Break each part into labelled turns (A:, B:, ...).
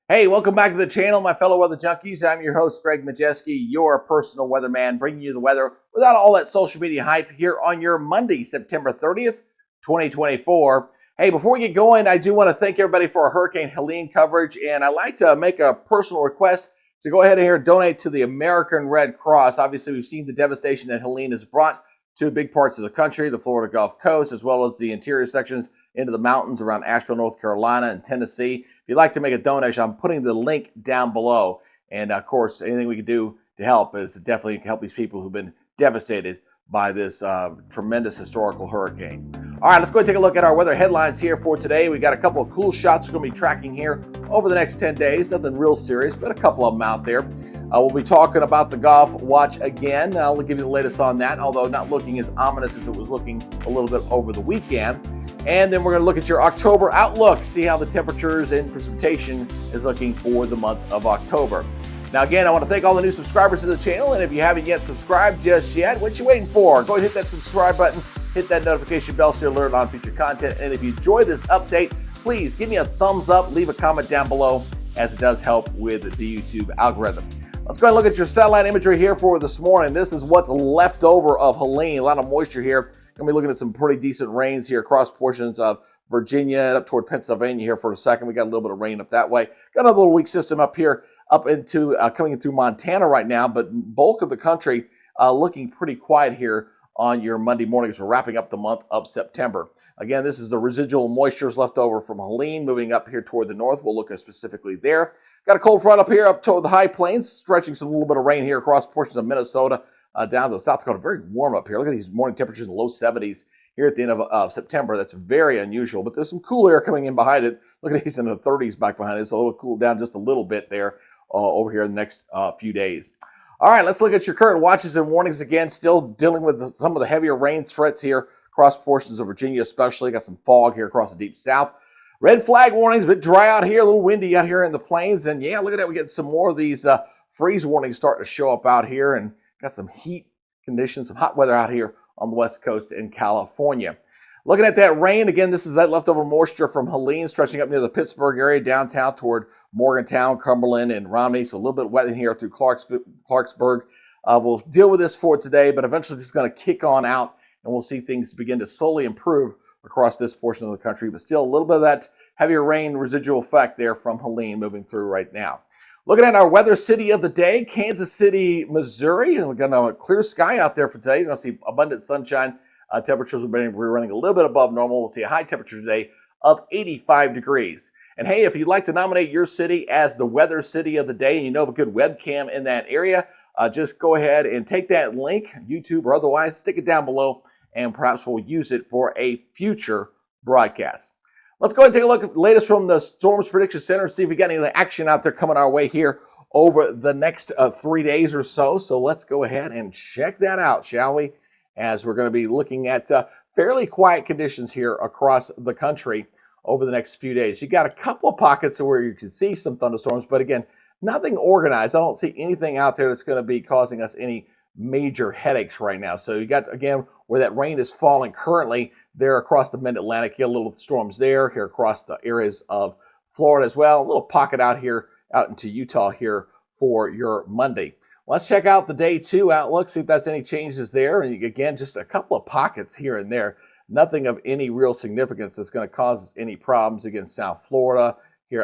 A: Hey, welcome back to the channel, my fellow weather junkies. I'm your host, Greg Majeski, your personal weatherman, bringing you the weather without all that social media hype here on your Monday, September 30th, 2024. Hey, before we get going, I do want to thank everybody for our Hurricane Helene coverage, and I'd like to make a personal request to go ahead and here donate to the American Red Cross. Obviously, we've seen the devastation that Helene has brought to big parts of the country, the Florida Gulf Coast, as well as the interior sections into the mountains around Asheville, North Carolina, and Tennessee. If you'd like to make a donation, I'm putting the link down below. And of course, anything we can do to help is definitely help these people who've been devastated by this tremendous historical hurricane. All right, let's go ahead and take a look at our weather headlines here for today. We got a couple of cool shots we're going to be tracking here over the next 10 days. Nothing real serious, but a couple of them out there. We'll be talking about the Gulf Watch again. I'll give you the latest on that, although not looking as ominous as it was looking a little bit over the weekend. And then we're going to look at your October outlook, see how the temperatures and precipitation is looking for the month of October. Now, again, I want to thank all the new subscribers to the channel. And if you haven't yet subscribed just yet, what you waiting for? Go ahead and hit that subscribe button, hit that notification bell so you're alerted on future content. And if you enjoy this update, please give me a thumbs up, leave a comment down below, as it does help with the YouTube algorithm. Let's go ahead and look at your satellite imagery here for this morning. This is what's left over of Helene. A lot of moisture here. Going to be looking at some pretty decent rains here across portions of Virginia and up toward Pennsylvania here for a second. We got a little bit of rain up that way. Got another little weak system up here, up into coming in through Montana right now, but bulk of the country looking pretty quiet here on your Monday morning as we're wrapping up the month of September. Again, this is the residual moistures left over from Helene moving up here toward the north. We'll look at specifically there. Got a cold front up here up toward the high plains, stretching some little bit of rain here across portions of Minnesota. Down to South Dakota, very warm up here. Look at these morning temperatures in the low 70s here at the end of September. That's very unusual, but there's some cool air coming in behind it. Look at these in the 30s back behind it, so it'll cool down just a little bit there over here in the next few days. All right, let's look at your current watches and warnings again. Still dealing with some of the heavier rain threats here across portions of Virginia especially. Got some fog here across the deep south. Red flag warnings, a bit dry out here, a little windy out here in the plains. And yeah, look at that. We get some more of these freeze warnings starting to show up out here, and got some heat conditions, some hot weather out here on the west coast in California. Looking at that rain, again, this is that leftover moisture from Helene stretching up near the Pittsburgh area, downtown toward Morgantown, Cumberland, and Romney. So a little bit wet in here through Clarksburg. We'll deal with this for today, but eventually this is going to kick on out, and we'll see things begin to slowly improve across this portion of the country. But still a little bit of that heavier rain residual effect there from Helene moving through right now. Looking at our weather city of the day, Kansas City, Missouri. We're going to have a clear sky out there for today. You're going to see abundant sunshine. Temperatures will be running a little bit above normal. We'll see a high temperature today of 85 degrees. And hey, if you'd like to nominate your city as the weather city of the day and you know of a good webcam in that area, just go ahead and take that link, YouTube or otherwise, stick it down below, and perhaps we'll use it for a future broadcast. Let's go ahead and take a look at the latest from the Storms Prediction Center, see if we got any action out there coming our way here over the next 3 days or so. So let's go ahead and check that out, shall we? As we're going to be looking at fairly quiet conditions here across the country over the next few days. You got a couple of pockets where you can see some thunderstorms, but again, nothing organized. I don't see anything out there that's going to be causing us any major headaches right now. So you got, again, where that rain is falling currently there across the mid-Atlantic. You got little storms there, here across the areas of Florida as well. A little pocket out here, out into Utah here for your Monday. Let's check out the day two outlook, see if that's any changes there. And again, just a couple of pockets here and there. Nothing of any real significance that's going to cause us any problems against South Florida,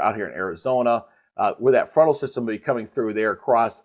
A: out here in Arizona, where that frontal system will be coming through there across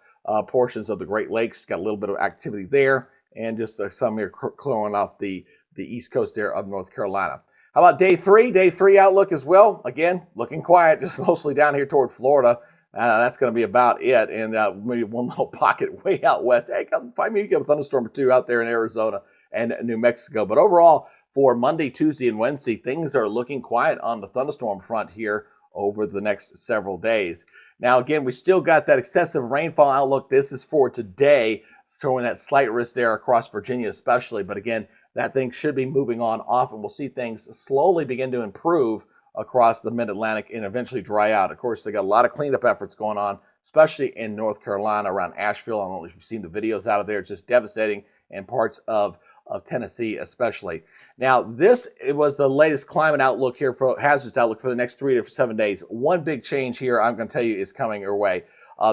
A: portions of the Great Lakes. Got a little bit of activity there, and just some here clearing off the east coast there of North Carolina. How about day three? Day three outlook as well. Again, looking quiet, just mostly down here toward Florida. That's going to be about it. And maybe one little pocket way out west. Hey, maybe get a thunderstorm or two out there in Arizona and New Mexico. But overall, for Monday, Tuesday, and Wednesday, things are looking quiet on the thunderstorm front here over the next several days. Now, again, we still got that excessive rainfall outlook. This is for today, showing that slight risk there across Virginia especially. But again, that thing should be moving on off, and we'll see things slowly begin to improve across the mid-Atlantic and eventually dry out. Of course, they got a lot of cleanup efforts going on, especially in North Carolina around Asheville. I don't know if you've seen the videos out of there. It's just devastating, and parts of of Tennessee especially. Now, it was the latest climate outlook here for hazards outlook for the next 3 to 7 days. One big change here I'm going to tell you is coming your way.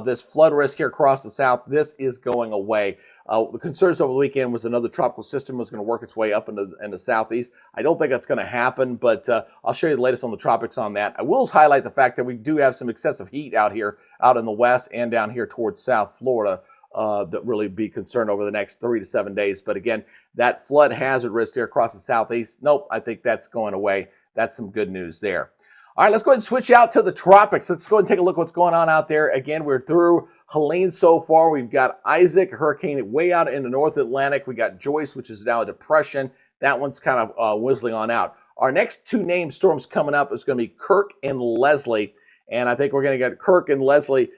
A: This flood risk here across the south, this is going away. The concerns over the weekend was another tropical system was going to work its way up into the southeast. I don't think that's going to happen, but I'll show you the latest on the tropics on that. I will highlight the fact that we do have some excessive heat out here, out in the west and down here towards South Florida. That really be concerned over the next 3 to 7 days. But again, that flood hazard risk here across the southeast, nope, I think that's going away. That's some good news there. All right, let's go ahead and switch out to the tropics. Let's go ahead and take a look at what's going on out there. Again, we're through Helene so far. We've got Isaac, hurricane way out in the North Atlantic. We got Joyce, which is now a depression. That one's kind of whistling on out. Our next two named storms coming up is going to be Kirk and Leslie. And I think we're going to get Kirk and Leslie.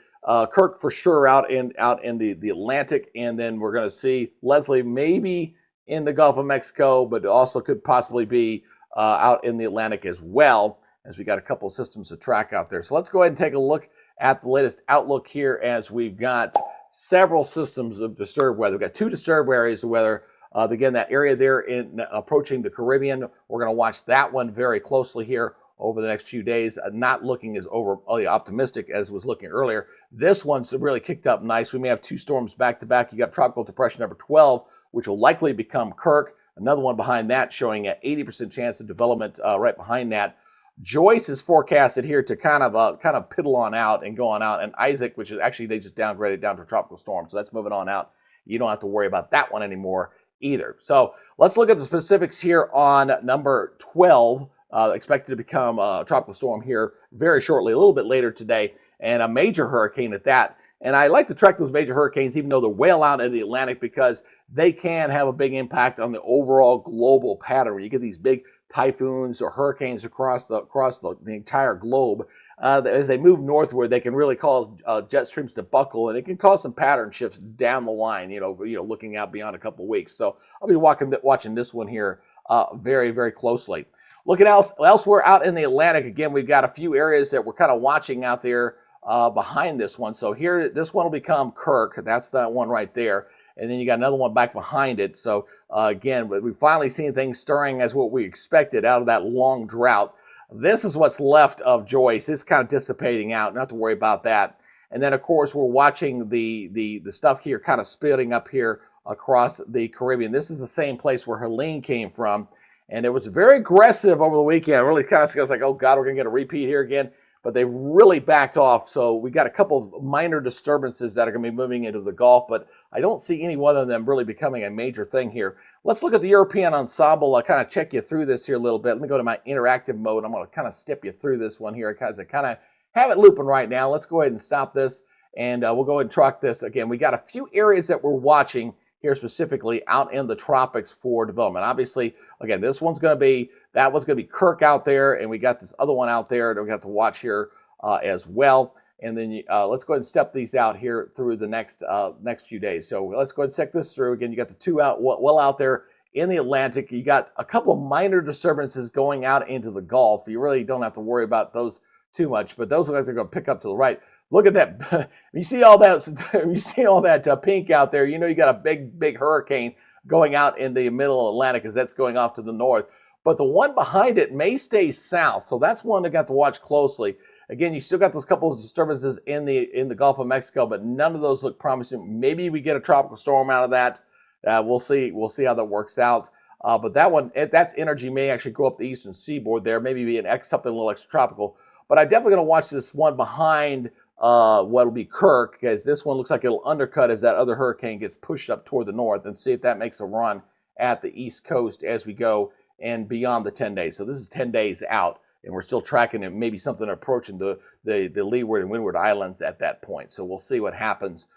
A: Kirk for sure out in the Atlantic. And then we're going to see Leslie maybe in the Gulf of Mexico, but also could possibly be out in the Atlantic as well, as we got a couple of systems to track out there. So let's go ahead and take a look at the latest outlook here as we've got several systems of disturbed weather. We've got 2 disturbed areas of weather. Again, that area there in approaching the Caribbean, we're going to watch that one very closely here over the next few days. Not looking as overly optimistic as was looking earlier. This one's really kicked up nice. We may have 2 storms back to back. You got tropical depression number 12, which will likely become Kirk. Another one behind that showing an 80% chance of development right behind that. Joyce is forecasted here to kind of piddle on out and go on out, and Isaac, which is actually they just downgraded down to a tropical storm, so that's moving on out. You don't have to worry about that one anymore either. So let's look at the specifics here on number 12, expected to become a tropical storm here very shortly, a little bit later today, and a major hurricane at that. And I like to track those major hurricanes, even though they're well out in the Atlantic, because they can have a big impact on the overall global pattern. When you get these big typhoons or hurricanes across the entire globe, as they move northward, they can really cause jet streams to buckle, and it can cause some pattern shifts down the line. Looking out beyond a couple of weeks. So I'll be watching this one here very, very closely. Looking elsewhere out in the Atlantic, again, we've got a few areas that we're kind of watching out there behind this one. So here, this one will become Kirk. That's that one right there. And then you got another one back behind it. So again, we've finally seen things stirring as what we expected out of that long drought. This is what's left of Joyce. It's kind of dissipating out. Not have to worry about that. And then, of course, we're watching the stuff here kind of splitting up here across the Caribbean. This is the same place where Helene came from. And it was very aggressive over the weekend. It really kind of feels like, oh, God, we're going to get a repeat here again. But they really backed off. So we got a couple of minor disturbances that are going to be moving into the Gulf, but I don't see any one of them really becoming a major thing here. Let's look at the European ensemble. I'll kind of check you through this here a little bit. Let me go to my interactive mode. I'm going to kind of step you through this one here because I kind of have it looping right now. Let's go ahead and stop this, and we'll go ahead and track this. Again, we got a few areas that we're watching here specifically out in the tropics for development. Obviously, again, that one's going to be Kirk out there, and we got this other one out there that we got to watch here as well. And then let's go ahead and step these out here through the next few days. So let's go ahead and check this through. Again, you got the 2 out there in the Atlantic. You got a couple of minor disturbances going out into the Gulf. You really don't have to worry about those too much, but those guys are going to pick up to the right. Look at that. You see all that pink out there. You know you got a big hurricane going out in the middle Atlantic as that's going off to the north. But the one behind it may stay south, so that's one that got to watch closely. Again, you still got those couple of disturbances in the Gulf of Mexico, but none of those look promising. Maybe we get a tropical storm out of that. We'll see how that works out. But that one, that's energy may actually go up the eastern seaboard there, maybe be something a little extra tropical. But I'm definitely going to watch this one behind what'll be Kirk, because this one looks like it'll undercut as that other hurricane gets pushed up toward the north, and see if that makes a run at the East Coast as we go and beyond the 10 days. So this is 10 days out, and we're still tracking it, maybe something approaching the leeward and windward islands at that point. So we'll see what happens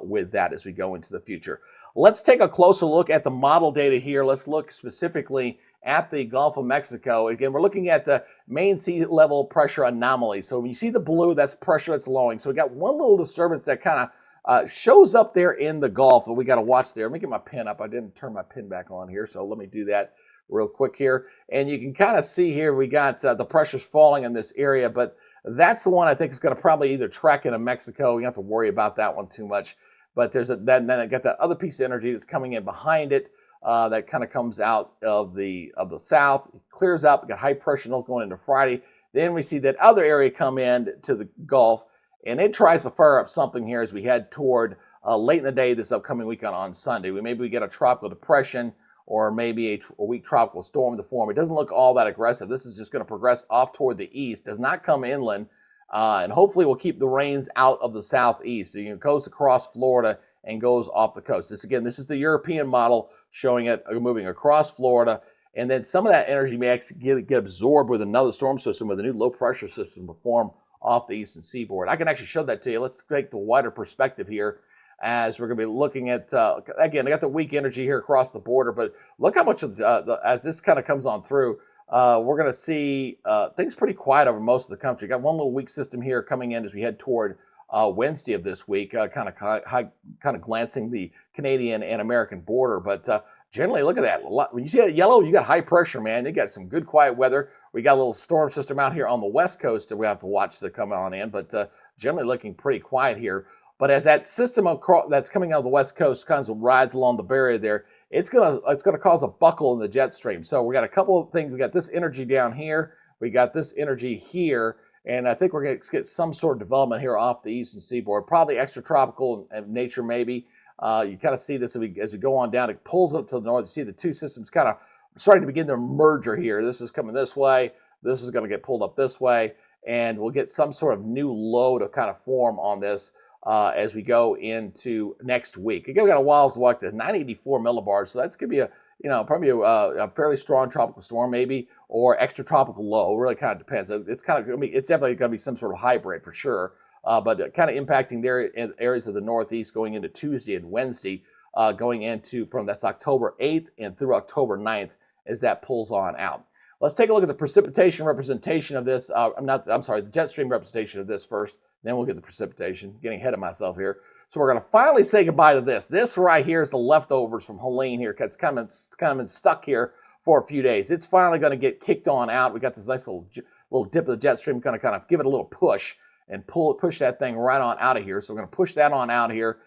A: with that as we go into the future. Let's take a closer look at the model data here. Let's look specifically at the Gulf of Mexico. Again, we're looking at the main sea level pressure anomaly. So when you see the blue, that's pressure that's lowering. So we got one little disturbance that kind of shows up there in the Gulf that we got to watch there. Let me get my pin up. I didn't turn my pin back on here, so let me do that real quick here. And you can kind of see here we got the pressure's falling in this area, but that's the one I think is going to probably either track into Mexico. You don't have to worry about that one too much. But then I got that other piece of energy that's coming in behind it. that kind of comes out of the south. It clears up. We got high pressure low going into Friday. Then we see that other area come in to the Gulf, and it tries to fire up something here as we head toward late in the day this upcoming weekend on Sunday. Maybe we get a tropical depression or maybe a weak tropical storm to form. It doesn't look all that aggressive. This is just going to progress off toward the east, does not come inland, and hopefully will keep the rains out of the southeast. So it goes across Florida and goes off the coast. This is the European model showing it moving across Florida. And then some of that energy may actually get absorbed with another storm system, with a new low pressure system to form off the eastern seaboard. I can actually show that to you. Let's take the wider perspective here as we're going to be looking at, again, I got the weak energy here across the border, but look how much of as this kind of comes on through, we're going to see things pretty quiet over most of the country. Got one little weak system here coming in as we head toward Wednesday of this week, kind of glancing the Canadian and American border, but generally, look at that. When you see that yellow, you got high pressure, man. You got some good quiet weather. We got a little storm system out here on the west coast that we have to watch to come on in, but generally looking pretty quiet here. But as that system that's coming out of the west coast kind of rides along the barrier there, it's gonna cause a buckle in the jet stream. So we got a couple of things. We got this energy down here. We got this energy here. And I think we're going to get some sort of development here off the eastern seaboard, probably extratropical in nature maybe. You kind of see this as we go on down. It pulls up to the north. You see the two systems kind of starting to begin their merger here. This is coming this way. This is going to get pulled up this way. And we'll get some sort of new low to kind of form on this as we go into next week. Again, we got a while to walk. There's 984 millibars. So that's going to be probably a fairly strong tropical storm maybe, or extratropical low. It really kind of depends. It's definitely going to be some sort of hybrid for sure. But kind of impacting their areas of the Northeast going into Tuesday and Wednesday, going into that's October 8th and through October 9th as that pulls on out. Let's take a look at the precipitation representation of this. The jet stream representation of this first, then we'll get the precipitation. Getting ahead of myself here. So we're going to finally say goodbye to this. This right here is the leftovers from Helene here. It's kind of been stuck here for a few days. It's finally going to get kicked on out. We got this nice little dip of the jet stream, kind of give it a little push and push that thing right on out of here. So we're going to push that on out here.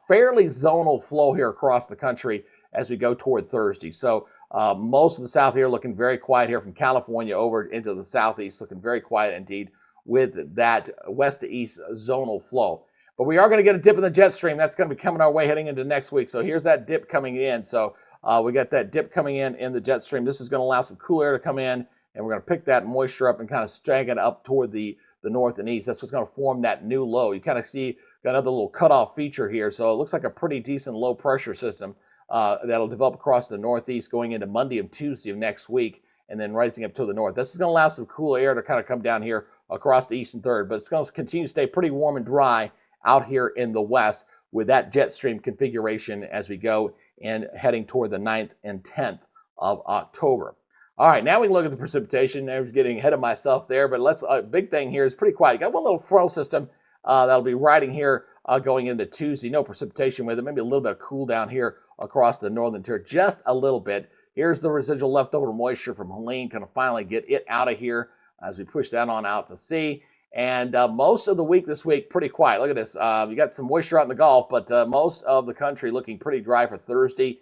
A: Fairly zonal flow here across the country as we go toward Thursday. So most of the south here looking very quiet here from California over into the southeast, looking very quiet indeed with that west to east zonal flow. But we are going to get a dip in the jet stream. That's going to be coming our way heading into next week. So here's that dip coming in. So we got that dip coming in the jet stream. This is going to allow some cool air to come in, and we're going to pick that moisture up and kind of drag it up toward the north and east. That's what's going to form that new low. You kind of see got another little cutoff feature here. So it looks like a pretty decent low pressure system that'll develop across the northeast going into Monday and Tuesday of next week, and then rising up to the north. This is going to allow some cool air to kind of come down here across the eastern third, but it's going to continue to stay pretty warm and dry out here in the west with that jet stream configuration as we go and heading toward the 9th and 10th of October. All right, now we can look at the precipitation. I was getting ahead of myself there, but big thing here is pretty quiet. You got one little frontal system that'll be riding here going into Tuesday. No precipitation with it. Maybe a little bit of cool down here across the northern tier, just a little bit. Here's the residual leftover moisture from Helene. Going to finally get it out of here as we push that on out to sea. And most of the week this week, pretty quiet. Look at this. You got some moisture out in the Gulf, but most of the country looking pretty dry for Thursday.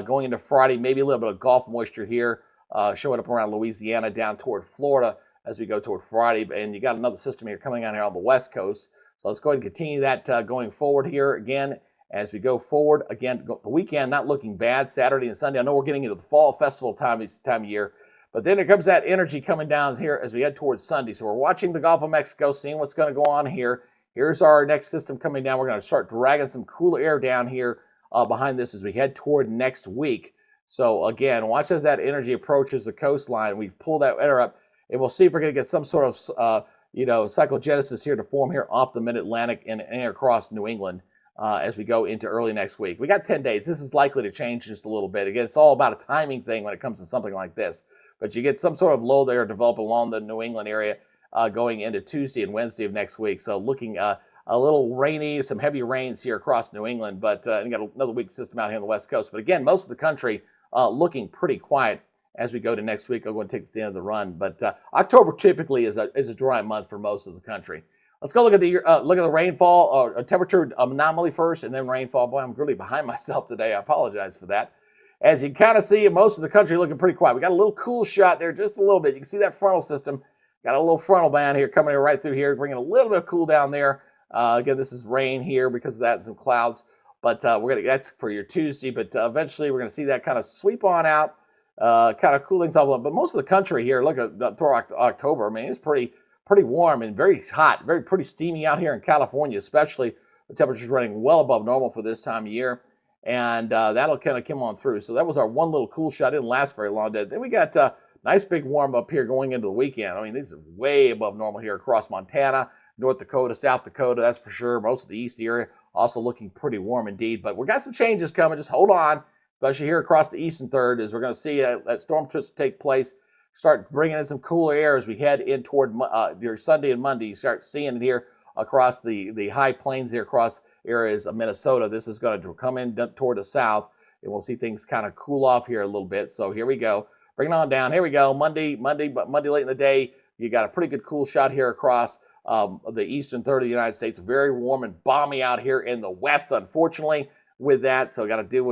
A: Going into Friday, maybe a little bit of Gulf moisture here. Showing up around Louisiana down toward Florida as we go toward Friday. And you got another system here coming on here on the west coast. So let's go ahead and continue that going forward here again as we go forward. Again, the weekend not looking bad, Saturday and Sunday. I know we're getting into the fall festival time of year. But then there comes that energy coming down here as we head towards Sunday. So we're watching the Gulf of Mexico, seeing what's going to go on here. Here's our next system coming down. We're going to start dragging some cool air down here behind this as we head toward next week. So again, watch as that energy approaches the coastline. We pull that air up, and we'll see if we're going to get some sort of cyclogenesis here to form here off the mid-Atlantic and across New England as we go into early next week. We got 10 days. This is likely to change just a little bit. Again, it's all about a timing thing when it comes to something like this. But you get some sort of low there develop along the New England area going into Tuesday and Wednesday of next week. So looking a little rainy, some heavy rains here across New England. But you got another weak system out here on the West Coast. But again, most of the country looking pretty quiet as we go to next week. I'm going to take this to the end of the run. But October typically is a dry month for most of the country. Let's go look at the rainfall or temperature anomaly first, and then rainfall. Boy, I'm really behind myself today. I apologize for that. as you kind of see, most of the country looking pretty quiet. We got a little cool shot there, just a little bit. You can see that frontal system. Got a little frontal band here coming right through here, bringing a little bit of cool down there. Again, this is rain here because of that and some clouds. But that's for your Tuesday. But eventually, we're gonna see that kind of sweep on out, kind of cool things off. But most of the country here, look at through October. I mean, it's pretty warm and very hot, pretty steamy out here in California, especially. The temperature's running well above normal for this time of year, and that'll kind of come on through. So that was our one little cool shot. It didn't last very long. Then we got nice big warm up here going into the weekend. I mean, this is way above normal here across Montana, North Dakota, South Dakota, that's for sure. Most of the east area also looking pretty warm indeed. But we got some changes coming. Just hold on, especially here across the eastern third, as we're going to see that storm twist take place. Start bringing in some cooler air as we head in toward your Sunday and Monday. You start seeing it here across the high plains here across areas of Minnesota. This is going to come in toward the south, and we'll see things kind of cool off here a little bit. So here we go. Bring it on down. Here we go. Monday late in the day, you got a pretty good cool shot here across the eastern third of the United States. Very warm and balmy out here in the west, unfortunately, with that. So got to deal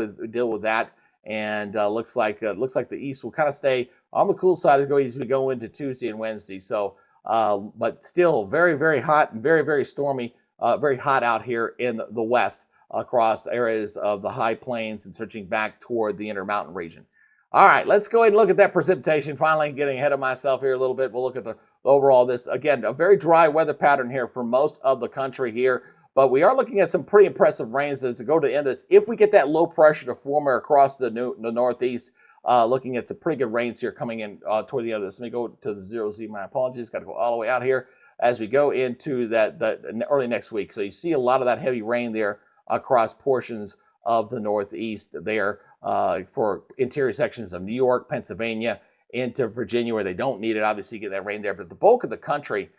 A: with that. And looks like the east will kind of stay on the cool side as we go into Tuesday and Wednesday. So, but still very, very hot and very, very stormy. Very hot out here in the west across areas of the high plains and switching back toward the Intermountain region. All right, let's go ahead and look at that precipitation. Finally, getting ahead of myself here a little bit. We'll look at the overall this. Again, a very dry weather pattern here for most of the country here. But we are looking at some pretty impressive rains as we go to the end of this. If we get that low pressure to form across the northeast, looking at some pretty good rains here coming in toward the end of this. Let me go to the 0Z. My apologies. Got to go all the way out here as we go into that early next week. So you see a lot of that heavy rain there across portions of the northeast there for interior sections of New York, Pennsylvania, into Virginia where they don't need it. Obviously, you get that rain there. But the bulk of the country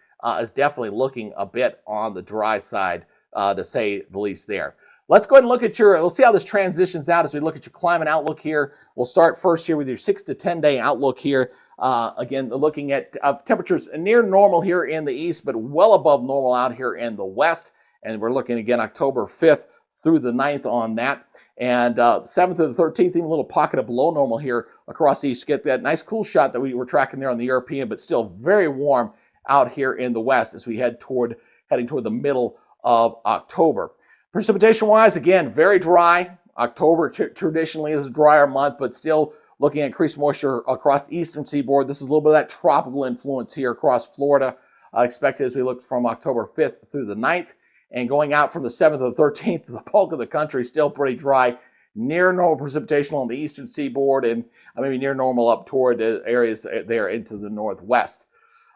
A: is definitely looking a bit on the dry side, to say the least there. Let's go ahead and look at let's see how this transitions out as we look at your climate outlook here. We'll start first here with your 6 to 10 day outlook here. Again, looking at temperatures near normal here in the east, but well above normal out here in the west. And we're looking again October 5th through the 9th on that. And 7th to the 13th, even a little pocket of below normal here across the east. Get that nice cool shot that we were tracking there on the European, but still very warm out here in the west as we heading toward the middle of October. Precipitation-wise, again, very dry. October traditionally is a drier month, but still looking at increased moisture across the eastern seaboard. This is a little bit of that tropical influence here across Florida, expected as we look from October 5th through the 9th. And going out from the 7th to the 13th, the bulk of the country still pretty dry. Near normal precipitation on the eastern seaboard and maybe near normal up toward the areas there into the northwest.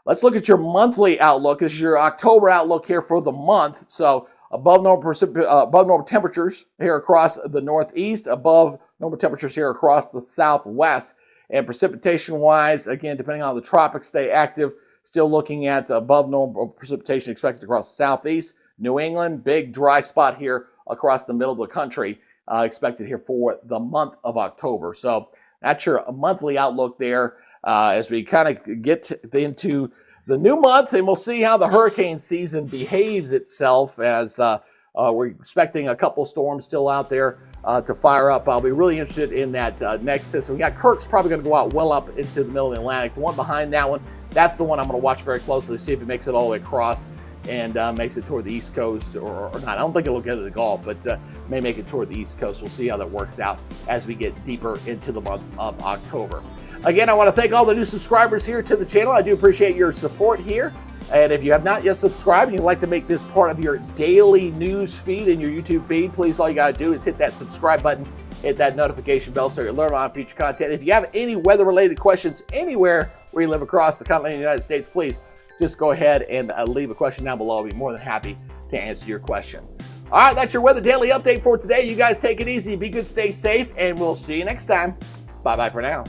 A: Let's look at your monthly outlook. This is your October outlook here for the month. So above normal temperatures here across the northeast, above normal temperatures here across the southwest. And precipitation-wise, again, depending on the tropics, stay active. Still looking at above normal precipitation expected across the southeast. New England, big dry spot here across the middle of the country, expected here for the month of October. So that's your monthly outlook there as we kind of get into the new month, and we'll see how the hurricane season behaves itself as we're expecting a couple storms still out there to fire up. I'll be really interested in that next system. We got Kirk's probably going to go out well up into the middle of the Atlantic. The one behind that one, that's the one I'm going to watch very closely, see if it makes it all the way across and makes it toward the East Coast or not. I don't think it'll get to the Gulf, but may make it toward the East Coast. We'll see how that works out as we get deeper into the month of October. Again, I want to thank all the new subscribers here to the channel. I do appreciate your support here. And if you have not yet subscribed and you'd like to make this part of your daily news feed in your YouTube feed, please, all you got to do is hit that subscribe button, hit that notification bell so you learn about future content. If you have any weather-related questions anywhere where you live across the continent of the United States, please just go ahead and leave a question down below. I'll be more than happy to answer your question. All right, that's your Weather Daily Update for today. You guys take it easy, be good, stay safe, and we'll see you next time. Bye-bye for now.